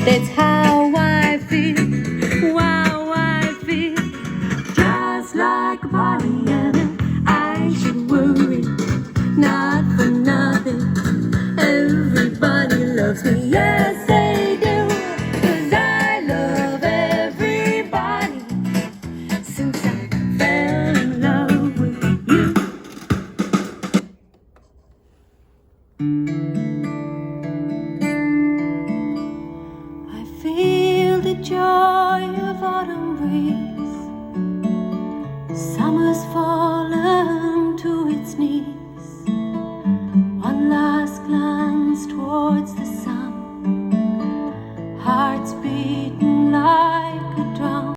That's how I feel, wow, I feel. Just like a party and I should worry, not for nothing. Everybody loves me, yes they do, 'cause I love everybody since I fell in love with you. I feel the joy of autumn breeze. Summer's fallen to its knees. One last glance towards the sun, hearts beating